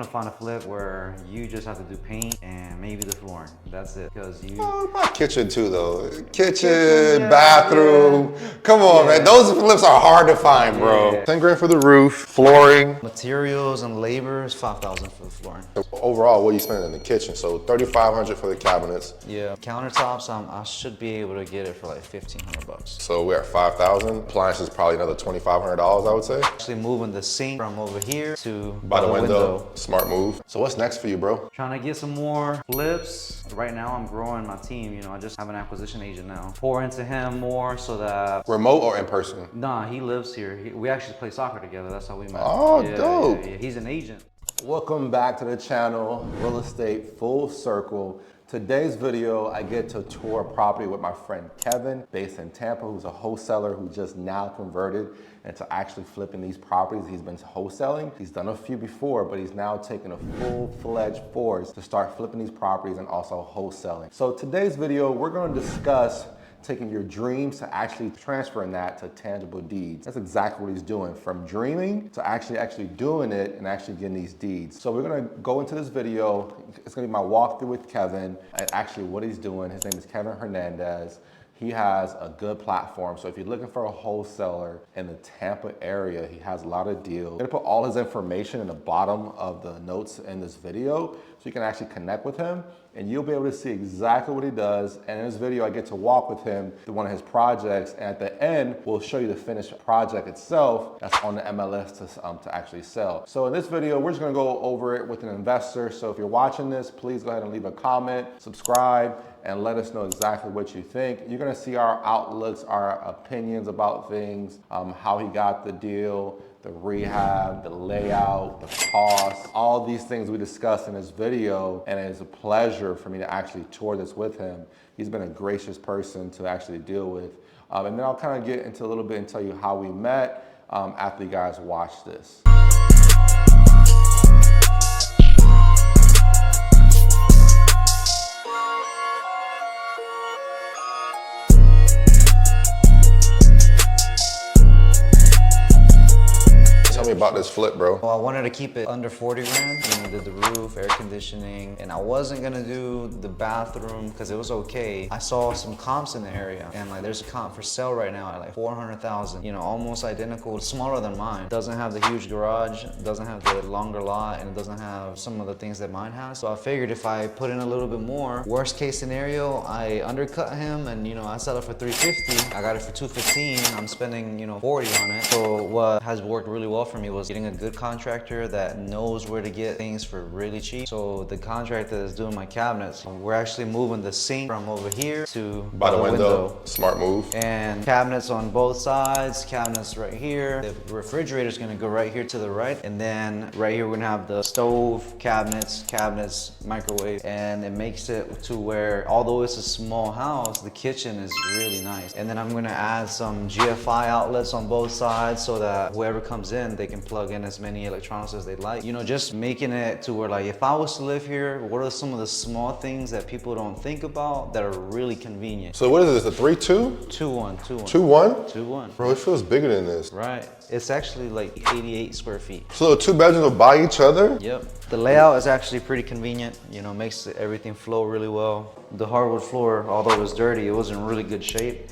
To find a flip where you just have to do paint and maybe the flooring. That's it. Because you. My kitchen too, though. Kitchen, bathroom. Yeah. Come on, man. Those flips are hard to find, bro. 10 grand for the roof, flooring. Materials and labor is $5,000 for the flooring. Overall, what are you spending in the kitchen? So $3,500 for the cabinets. Yeah. Countertops, I should be able to get it for like $1,500. So we're at $5,000. Appliances probably another $2,500, I would say. Actually moving the sink from over here to by the window. Smart move. So what's next for you, bro? Trying to get some more flips. Right now I'm growing my team. You know, I just have an acquisition agent now. Pour into him more so that... Remote or in person? Nah, he lives here. We actually play soccer together. That's how we met. Oh, dope. Yeah. He's an agent. Welcome back to the channel, Real Estate Full Circle. Today's video, I get to tour a property with my friend Kevin, based in Tampa, who's a wholesaler who just now converted into actually flipping these properties. He's been wholesaling. He's done a few before, but he's now taking a full-fledged force to start flipping these properties and also wholesaling. So today's video, we're gonna discuss taking your dreams to actually transferring that to tangible deeds. That's exactly what he's doing, from dreaming to actually doing it and actually getting these deeds. So we're gonna go into this video. It's gonna be my walkthrough with Kevin and actually what he's doing. His name is Kevin Hernandez. He has a good platform. So if you're looking for a wholesaler in the Tampa area, he has a lot of deals. I'm gonna put all his information in the bottom of the notes in this video so you can actually connect with him and you'll be able to see exactly what he does. And in this video, I get to walk with him through one of his projects. And at the end, we'll show you the finished project itself that's on the MLS to actually sell. So in this video, we're just gonna go over it with an investor. So if you're watching this, please go ahead and leave a comment, subscribe, and let us know exactly what you think. You're gonna see our outlooks, our opinions about things, how he got the deal, the rehab, the layout, the cost, all these things we discussed in this video, and it's a pleasure for me to actually tour this with him. He's been a gracious person to actually deal with. And then I'll kind of get into a little bit and tell you how we met after you guys watch this. About this flip, bro. Well, I wanted to keep it under 40 grand. You know, did the roof, air conditioning, and I wasn't gonna do the bathroom because it was okay. I saw some comps in the area, and like there's a comp for sale right now at like 400,000. You know, almost identical, smaller than mine. Doesn't have the huge garage, doesn't have the longer lot, and it doesn't have some of the things that mine has. So I figured if I put in a little bit more, worst case scenario, I undercut him, and you know, I sell it for 350. I got it for 215. I'm spending, you know, 40 on it. So what has worked really well for me was getting a good contractor that knows where to get things for really cheap. So the contractor that's doing my cabinets, we're actually moving the sink from over here to by the window. Smart move. And cabinets on both sides, cabinets right here. The refrigerator is gonna go right here to the right. And then right here, we're gonna have the stove, cabinets, microwave. And it makes it to where, although it's a small house, the kitchen is really nice. And then I'm gonna add some GFI outlets on both sides so that whoever comes in, they can plug in as many electronics as they'd like. You know, just making it to where like, if I was to live here, what are some of the small things that people don't think about that are really convenient? So what is this, a 3-2? 2-1, 2-1. 2-1? 2-1. Bro, it feels bigger than this. Right. It's actually like 88 square feet. So the two bedrooms are by each other? Yep. The layout is actually pretty convenient. You know, makes everything flow really well. The hardwood floor, although it was dirty, it was in really good shape.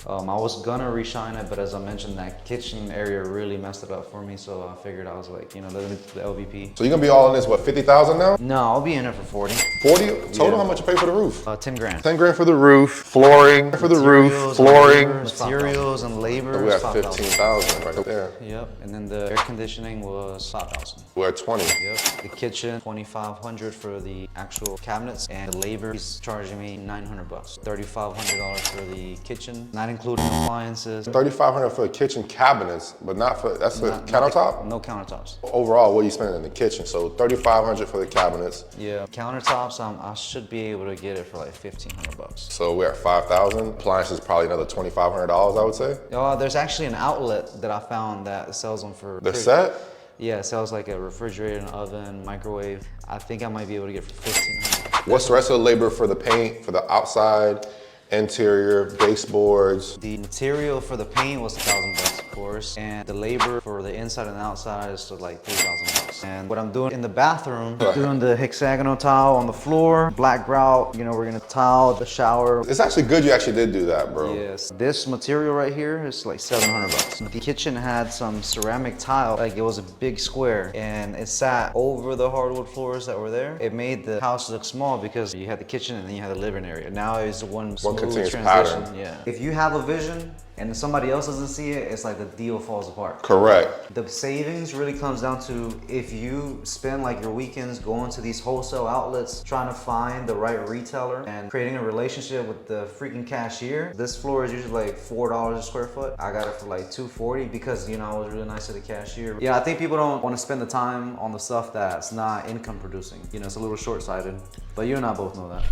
I was gonna reshine it, but as I mentioned, that kitchen area really messed it up for me. So I figured I was like, you know, the LVP. So you're gonna be all in this, what, 50,000 now? No, I'll be in it for 40. 40? Total, Yeah. how much you pay for the roof? 10 grand. 10 grand for the roof, flooring for the roof, flooring. Materials and labor. We're at 15,000 right there. Yep, and then the air conditioning was 5,000. We're at 20. Yep, the kitchen, 2,500 for the actual cabinets, and the labor, he's charging me 900 bucks. $3,500 for the kitchen, not including appliances. 3,500 for the kitchen cabinets, but not for, that's a countertop? No countertops. Overall, what are you spending in the kitchen? So 3,500 for the cabinets. Yeah, countertops, I should be able to get it for like 1,500 bucks. So we're at 5,000. Appliances probably another $2,500, I would say. There's actually an outlet that I found that sells them for The set? Yeah, it sells like a refrigerator, an oven, microwave. I think I might be able to get for 1,500. What's the rest of the labor for the paint, for the outside, interior, baseboards? The material for the paint was $1,000 bucks, of course, and the labor for the inside and the outside is like $3,000 bucks. bucks. And what I'm doing in the bathroom, doing the hexagonal tile on the floor, black grout, you know, we're gonna tile the shower. It's actually good you actually did do that, bro. Yes. This material right here is like 700 bucks. The kitchen had some ceramic tile, like it was a big square, and it sat over the hardwood floors that were there. It made the house look small because you had the kitchen and then you had the living area. Now it's one smooth continuous transition. pattern. Yeah. If you have a vision and somebody else doesn't see it, it's like the deal falls apart. Correct. The savings really comes down to if you spend like your weekends going to these wholesale outlets, trying to find the right retailer and creating a relationship with the freaking cashier. This floor is usually like $4 a square foot. I got it for like $240 because, you know, I was really nice to the cashier. Yeah, I think people don't want to spend the time on the stuff that's not income producing. You know, it's a little short-sighted, but you and I both know that.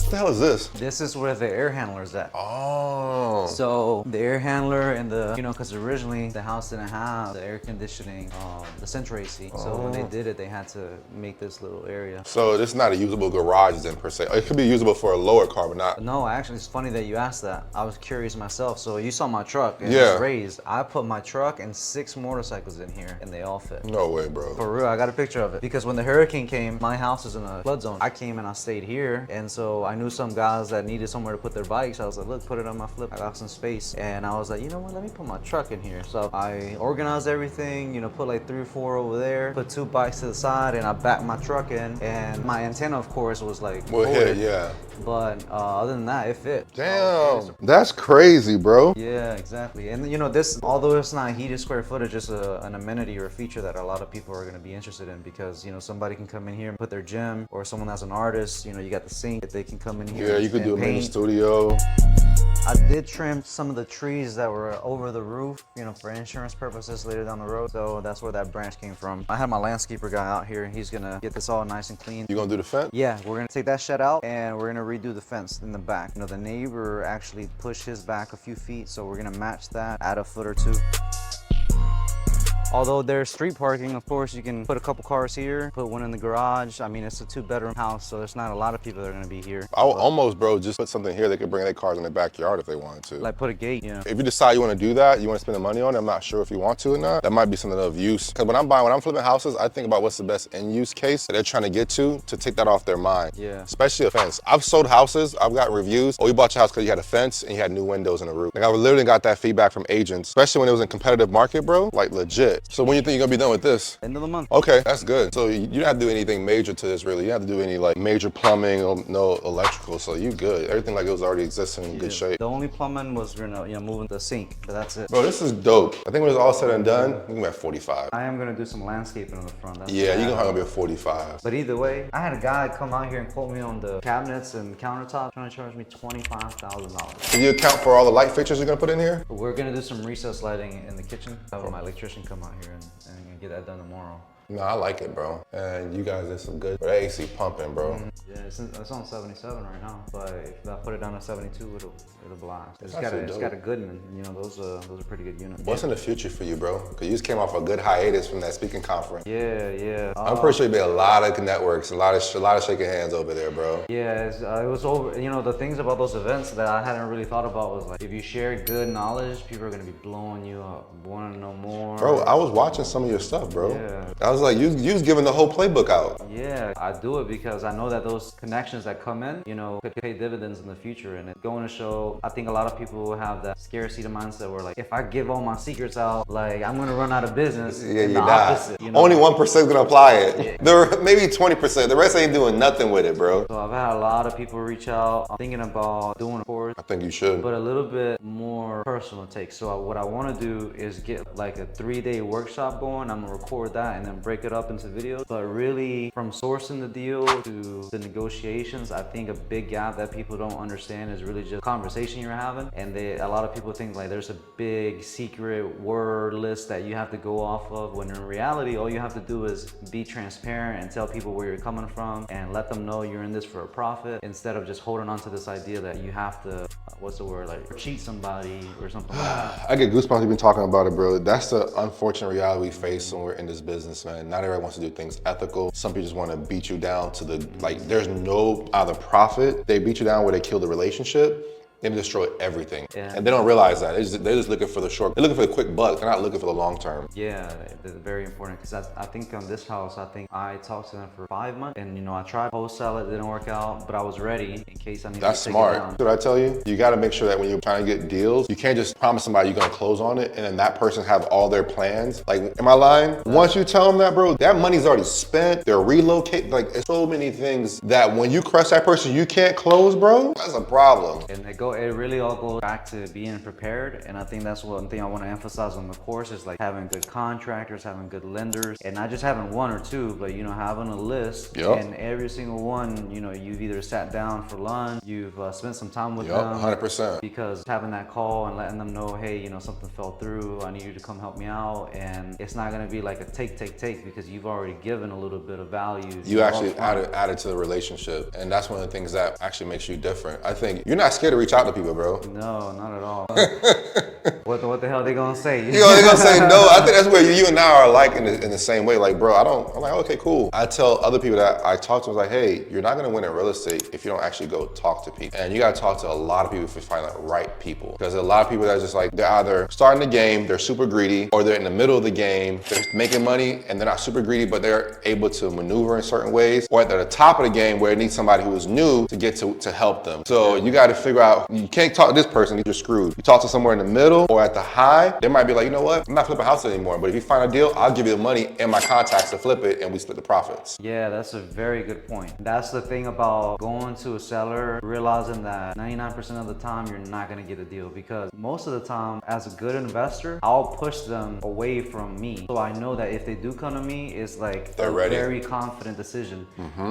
What the hell is this? This is where the air handler is at. Oh. So the air handler and the, you know, because originally the house didn't have the air conditioning, the central AC. So when they did it, they had to make this little area. So this is not a usable garage then per se. It could be usable for a lower car, but not. No, actually, it's funny that you asked that. I was curious myself. So you saw my truck and Yeah. it's raised. I put my truck and 6 motorcycles in here and they all fit. No way, bro. For real, I got a picture of it. Because when the hurricane came, my house is in a flood zone. I came and I stayed here. And so I knew some guys that needed somewhere to put their bikes. I was like, look, put it on my flip. I got some space. And I was like, you know what, let me put my truck in here. So I organized everything, you know, put like 3 or 4 over there, put 2 bikes to the side, and I backed my truck in. And my antenna, of course, was like Well, folded. yeah. But other than that, it fit. Damn. That's crazy, bro. Yeah, exactly. And you know, this, although it's not heated square footage, it's an amenity or a feature that a lot of people are going to be interested in because, you know, somebody can come in here and put their gym, or someone that's an artist, you know, you got the sink that they can come in here. Yeah, you could do a mini paint. studio. I did trim some of the trees that were over the roof, you know, for insurance purposes later down the road. So that's where that branch came from. I had my landscaper guy out here and he's gonna get this all nice and clean. You gonna do the fence? Yeah, we're gonna take that shed out and we're gonna redo the fence in the back. You know, the neighbor actually pushed his back a few feet, so we're gonna match that, add a foot or 2. Although there's street parking, of course, you can put a couple cars here, put one in the garage. I mean, it's a 2-bedroom house, so there's not a lot of people that are gonna be here. I would almost, bro, just put something here. They could bring their cars in their backyard if they wanted to. Like put a gate, you know. If you decide you want to do that, you want to spend the money on it, I'm not sure if you want to or not. That might be something of use. Because when I'm flipping houses, I think about what's the best end use case that they're trying to get to take that off their mind. Yeah. Especially a fence. I've sold houses, I've got reviews. Oh, you bought your house because you had a fence and you had new windows in the roof. Like I literally got that feedback from agents, especially when it was in competitive market, bro, like legit. So when you think you're gonna be done with this? End of the month. Okay, that's good. So you don't have to do anything major to this really. You don't have to do any like major plumbing or no electrical, so you good. Everything like it was already existing in good shape. The only plumbing was, you know, moving the sink, but that's it. Bro, this is dope. I think when it's all said and done, you can be at 45. I am gonna do some landscaping on the front. That's Yeah, what you I can have. be at 45. But either way, I had a guy come out here and quote me on the cabinets and countertops, trying to charge me $25,000. Did you account for all the light fixtures you're gonna put in here? But we're gonna do some recessed lighting in the kitchen. Have my electrician come out here and get that done tomorrow. No, I like it, bro. And you guys did some good. But that AC pumping, bro. Yeah, it's on 77 right now, but if I put it down to 72, it'll blast. It's That's got a Goodman. You know, those are pretty good units. What's in the future for you, bro? Because you just came off a good hiatus from that speaking conference. Yeah. I'm pretty sure you made a lot of networks, a lot of shaking hands over there, bro. Yeah, it was over. You know, the things about those events that I hadn't really thought about was like, if you share good knowledge, people are gonna be blowing you up, wanting to know more. Bro, I was watching some of your stuff, bro. Yeah. I was like, you was giving the whole playbook out. Yeah, I do it because I know that those connections that come in, you know, could pay dividends in the future. And it's going to show, I think a lot of people have that scarcity mindset where like, if I give all my secrets out, like I'm gonna run out of business. Yeah, And you the die. opposite, you know? Only 1% is gonna apply it. Yeah. There were maybe 20%. The rest ain't doing nothing with it, bro. So I've had a lot of people reach out. I'm thinking about doing a course, I think you should. but a little bit more personal take. So what I want to do is get like a 3-day workshop going. I'm gonna record that and then break it up into videos. But really, from sourcing the deal to the negotiations, I think a big gap that people don't understand is really just conversation you're having. And a lot of people think like there's a big secret word list that you have to go off of, when in reality, all you have to do is be transparent and tell people where you're coming from and let them know you're in this for a profit, instead of just holding on to this idea that you have to, what's the word, like cheat somebody or something like that. I get goosebumps. You've been talking about it, bro. That's the unfortunate reality we face when we're in this business, man. Not everyone wants to do things ethical. Some people just want to beat you down to the, like, there's no other profit. They beat you down where they kill the relationship. They destroy everything. Yeah. And they don't realize that. They're just looking for the short. They're looking for the quick buck. They're not looking for the long term. Yeah, it's very important because I think on this house, I think I talked to them for 5 months, and I tried wholesale, it didn't work out, but I was ready in case I needed That's to take smart. it down. What I tell you? You got to make sure that when you're trying to get deals, you can't just promise somebody you're going to close on it and then that person have all their plans. Like, am I lying? Once you tell them that, bro, that money's already spent. They're relocating. Like, it's so many things that when you crush that person, you can't close, bro. That's a problem. And it really all goes back to being prepared. And I think that's one thing I want to emphasize on the course is like having good contractors, having good lenders, and not just having one or two, but having a list. Yep. And every single one, you've either sat down for lunch, you've spent some time with Yep, them. 100%. Because having that call and letting them know, hey, something fell through, I need you to come help me out. And it's not gonna be like a take because you've already given a little bit of value. You actually added to the relationship. And that's one of the things that actually makes you different. I think you're not scared to reach out to people, bro. No, not at all. What the hell are they gonna say? They're gonna say no. I think that's where you and I are alike in the same way. Like, bro, I'm like, okay, cool. I tell other people that I talk to, like, hey, you're not gonna win in real estate if you don't actually go talk to people. And you gotta talk to a lot of people if you find the right people. Because a lot of people that are just like, they're either starting the game, they're super greedy, or they're in the middle of the game, they're making money and they're not super greedy, but they're able to maneuver in certain ways, or they're at the top of the game where they need somebody who is new to get to help them. So you gotta figure out, you can't talk to this person, you're screwed. You talk to somewhere in the middle or at the high, they might be like, you know what, I'm not flipping houses anymore, but if you find a deal, I'll give you the money and my contacts to flip it and we split the profits. Yeah, that's a very good point. That's the thing about going to a seller, realizing that 99% of the time you're not gonna get a deal, because most of the time, as a good investor, I'll push them away from me. So I know that if they do come to me, it's like They're a ready. very confident decision.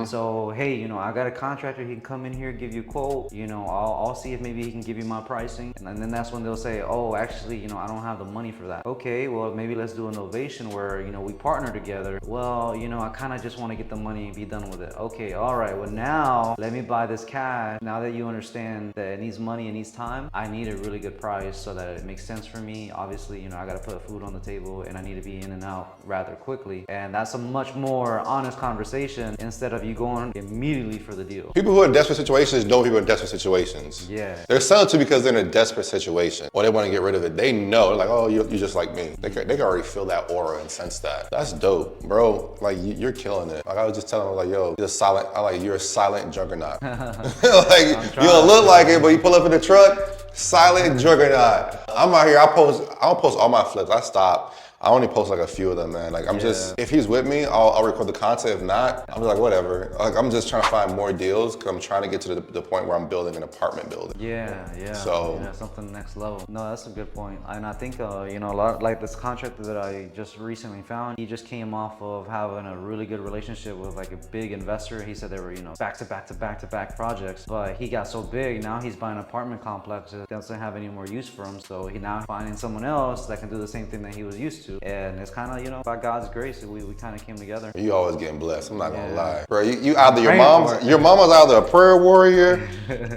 So, hey, I got a contractor, he can come in here, give you a quote, I'll see if maybe he can give you my pricing. And then that's when they'll say, oh, actually, I don't have the money for that. Okay, well, maybe let's do innovation where, we partner together. Well, I kind of just want to get the money and be done with it. Okay, all right, well now let me buy this cash. Now that you understand that it needs money, it needs time, I need a really good price so that it makes sense for me. Obviously, I got to put food on the table and I need to be in and out rather quickly. And that's a much more honest conversation instead of you going immediately for the deal. People who are in desperate situations know people in desperate situations. Yeah. They're selling to because they're in a desperate situation or they want to get rid of it. They know, they're like, oh, you're just like me. They can already feel that aura and sense that. That's dope, bro. Like, you're killing it. Like, I was just telling them, like, yo, you're a silent juggernaut. Like, you don't look like it, but you pull up in the truck, silent juggernaut. I'm out here, I don't post all my flips. I stop. I only post like a few of them, man. Like, I'm just, if he's with me, I'll record the content. If not, I'm just like, whatever. Like, I'm just trying to find more deals because I'm trying to get to the point where I'm building an apartment building. Yeah. So, something next level. No, that's a good point. And I think, a lot, like this contractor that I just recently found, he just came off of having a really good relationship with like a big investor. He said they were, back to back projects, but he got so big, now he's buying apartment complexes, doesn't have any more use for him. So he now finding someone else that can do the same thing that he was used to. And it's kind of, by God's grace, we kind of came together. You always getting blessed. I'm not gonna lie, bro. You either your mama's either a prayer warrior,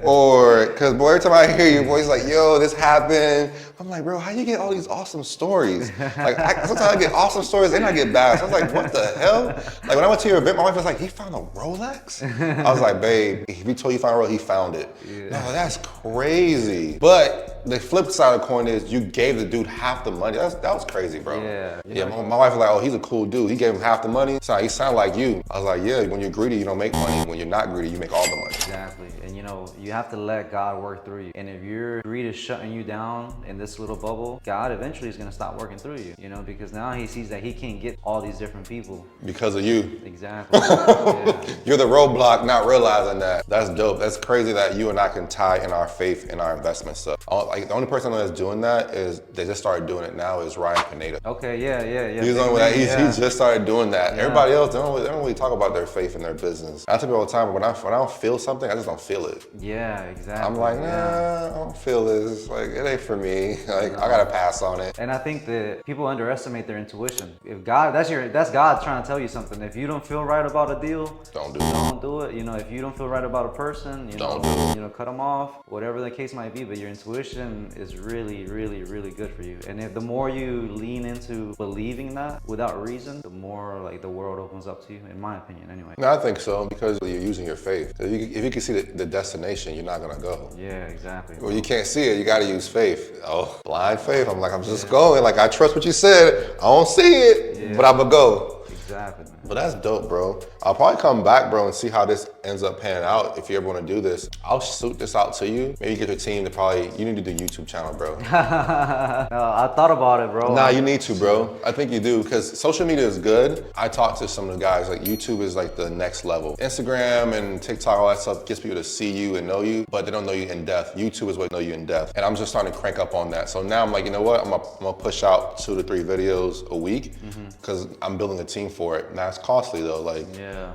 or because boy, every time I hear your voice like, yo, this happened. I'm like, bro, how you get all these awesome stories? Like, sometimes I get awesome stories and I get bad. So I was like, what the hell? Like, when I went to your event, my wife was like, he found a Rolex? I was like, babe, if he told you he found a Rolex, he found it. Yeah. No, that's crazy. But the flip side of the coin is you gave the dude half the money. That was crazy, bro. Yeah. My wife was like, oh, he's a cool dude. He gave him half the money. So he sounded like you. I was like, yeah, when you're greedy, you don't make money. When you're not greedy, you make all the money. Exactly. And you have to let God work through you. And if your greed is shutting you down in this little bubble, God eventually is gonna stop working through you, because now he sees that he can't get all these different people. Because of you. Exactly. Yeah. You're the roadblock, not realizing that. That's dope. That's crazy that you and I can tie in our faith in our investment stuff. Like, the only person that's doing that is, they just started doing it now, is Ryan Pineda. Okay, yeah. He's the only one he just started doing that. Yeah. Everybody else, they don't really talk about their faith in their business. I tell people all the time, but when I don't feel something, I just don't feel it. Yeah, exactly. I'm like, nah, I don't feel this. Like, it ain't for me. Like, I gotta pass on it. And I think that people underestimate their intuition. If God, that's God trying to tell you something. If you don't feel right about a deal, don't do it. If you don't feel right about a person, don't do it. Cut them off, whatever the case might be. But your intuition conviction is really, really, really good for you. And if the more you lean into believing that without reason, the more like the world opens up to you, in my opinion anyway. No, I think so, because you're using your faith. If you can see the destination, you're not gonna go. Yeah, exactly. Well, you can't see it, you gotta use faith. Oh, blind faith. I'm just going. Like, I trust what you said. I don't see it, but I'm gonna go. Exactly, man. But that's dope, bro. I'll probably come back, bro, and see how this ends up panning out. If you ever want to do this, I'll shoot this out to you. Maybe get your team to you need to do a YouTube channel, bro. No, I thought about it, bro. Nah, you need to, bro. I think you do, because social media is good. I talked to some of the guys, like YouTube is like the next level. Instagram and TikTok, all that stuff gets people to see you and know you, but they don't know you in depth. YouTube is what know you in depth. And I'm just starting to crank up on that. So now I'm like, you know what? I'm gonna push out 2 to 3 videos a week, because I'm building a team for it. Now it's costly though. Like,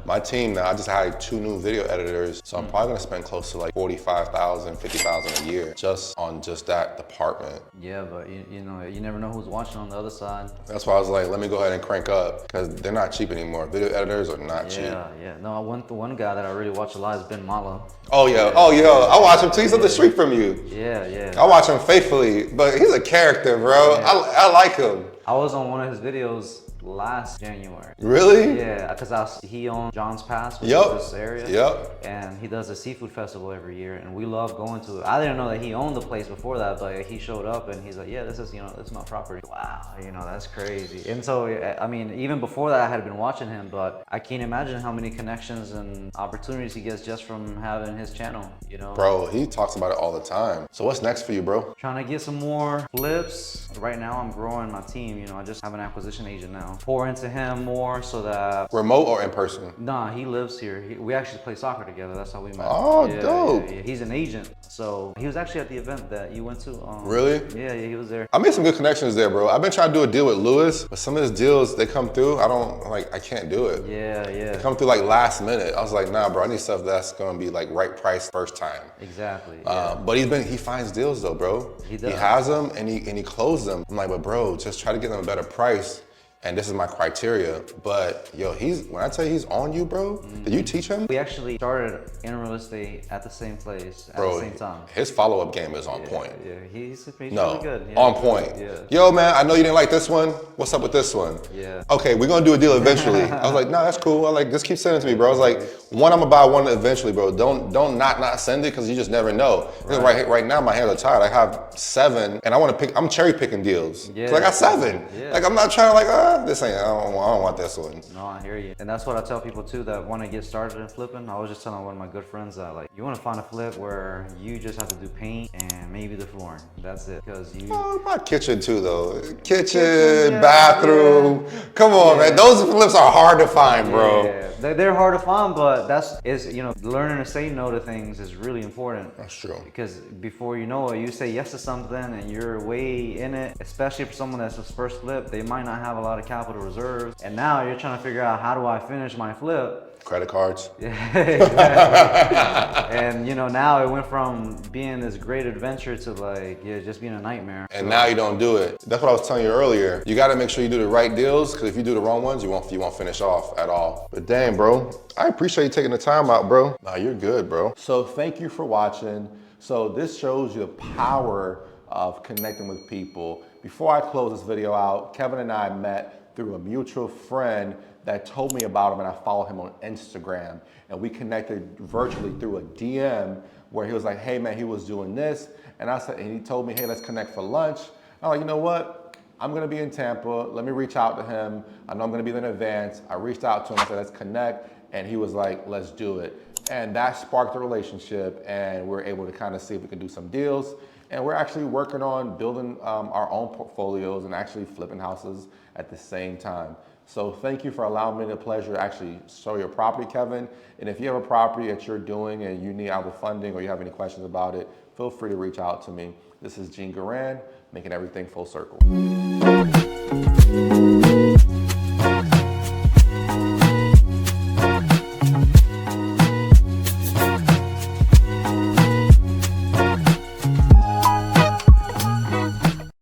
my team now, I just hired 2 new video editors. So I'm probably gonna spend close to like 45,000, 50,000 a year just on just that department. Yeah, but you know, you never know who's watching on the other side. That's why I was like, let me go ahead and crank up, because they're not cheap anymore. Video editors are not cheap. Yeah. No, one guy that I really watch a lot is Ben Malo. Oh yeah. Oh yeah. I watch him too. He's up the street from you. Yeah. I watch him faithfully, but he's a character, bro. I like him. I was on one of his videos last January. Really? Yeah, because he owns John's Pass, which Yep. is this area. Yep. And he does a seafood festival every year, and we love going to it. I didn't know that he owned the place before that, but he showed up and he's like, yeah, this is my property. Wow, that's crazy. And so, I mean, even before that, I had been watching him, but I can't imagine how many connections and opportunities he gets just from having his channel, Bro, he talks about it all the time. So what's next for you, bro? Trying to get some more flips. Right now, I'm growing my team. I just have an acquisition agent now. Pour into him more so that... Remote or in person? Nah, he lives here. We actually play soccer together. That's how we met. Oh, dope. Yeah. He's an agent. So he was actually at the event that you went to. Really? Yeah, he was there. I made some good connections there, bro. I've been trying to do a deal with Lewis, but some of his deals, they come through, I can't do it. Yeah. They come through like last minute. I was like, nah, bro, I need stuff that's gonna be like right price first time. Exactly. But he finds deals though, bro. He does. He has them and he closed them. I'm like, but bro, just try to get them a better price. And this is my criteria. But yo, when I tell you he's on you, bro, did you teach him? We actually started in real estate at the same place at the same time. His follow-up game is on point. Yeah, he's really good. Yeah, on point. Yeah. Yo, man, I know you didn't like this one. What's up with this one? Yeah. Okay, we're gonna do a deal eventually. I was like, no, that's cool. I like, just keep sending it to me, bro. I was like, I'm gonna buy one eventually, bro. Don't not send it, because you just never know. Right now, my hands are tied. I have 7, and I'm cherry picking deals. Yeah. 'Cause I got 7. Yeah. Like, I'm not trying to I don't want this one. No, I hear you. And that's what I tell people too that want to get started in flipping. I was just telling one of my good friends that you want to find a flip where you just have to do paint and maybe the flooring. That's it. Because My kitchen too, though. Kitchen, bathroom. Yeah. Come on, man. Those flips are hard to find, bro. Yeah, they're hard to find, but learning to say no to things is really important. That's true. Because before you know it, you say yes to something and you're way in it, especially for someone that's his first flip, they might not have a lot of capital reserves. And now you're trying to figure out, how do I finish my flip? Credit cards. Yeah, exactly. And now it went from being this great adventure to just being a nightmare. And now you don't do it. That's what I was telling you earlier. You got to make sure you do the right deals, because if you do the wrong ones, you won't finish off at all. But dang, bro, I appreciate you taking the time out, bro. Nah, you're good, bro. So thank you for watching. So this shows you the power of connecting with people. Before I close this video out, Kevin and I met through a mutual friend that told me about him, and I follow him on Instagram. And we connected virtually through a DM where he was like, hey man, he was doing this. And he told me, hey, let's connect for lunch. I'm like, you know what? I'm gonna be in Tampa. Let me reach out to him. I know I'm gonna be there in advance. I reached out to him, I said, let's connect. And he was like, let's do it. And that sparked the relationship, and we're able to kind of see if we can do some deals. And we're actually working on building our own portfolios and actually flipping houses at the same time. So thank you for allowing me the pleasure to actually show your property, Kevin. And if you have a property that you're doing and you need either funding or you have any questions about it, feel free to reach out to me. This is Gene Garan, making everything full circle.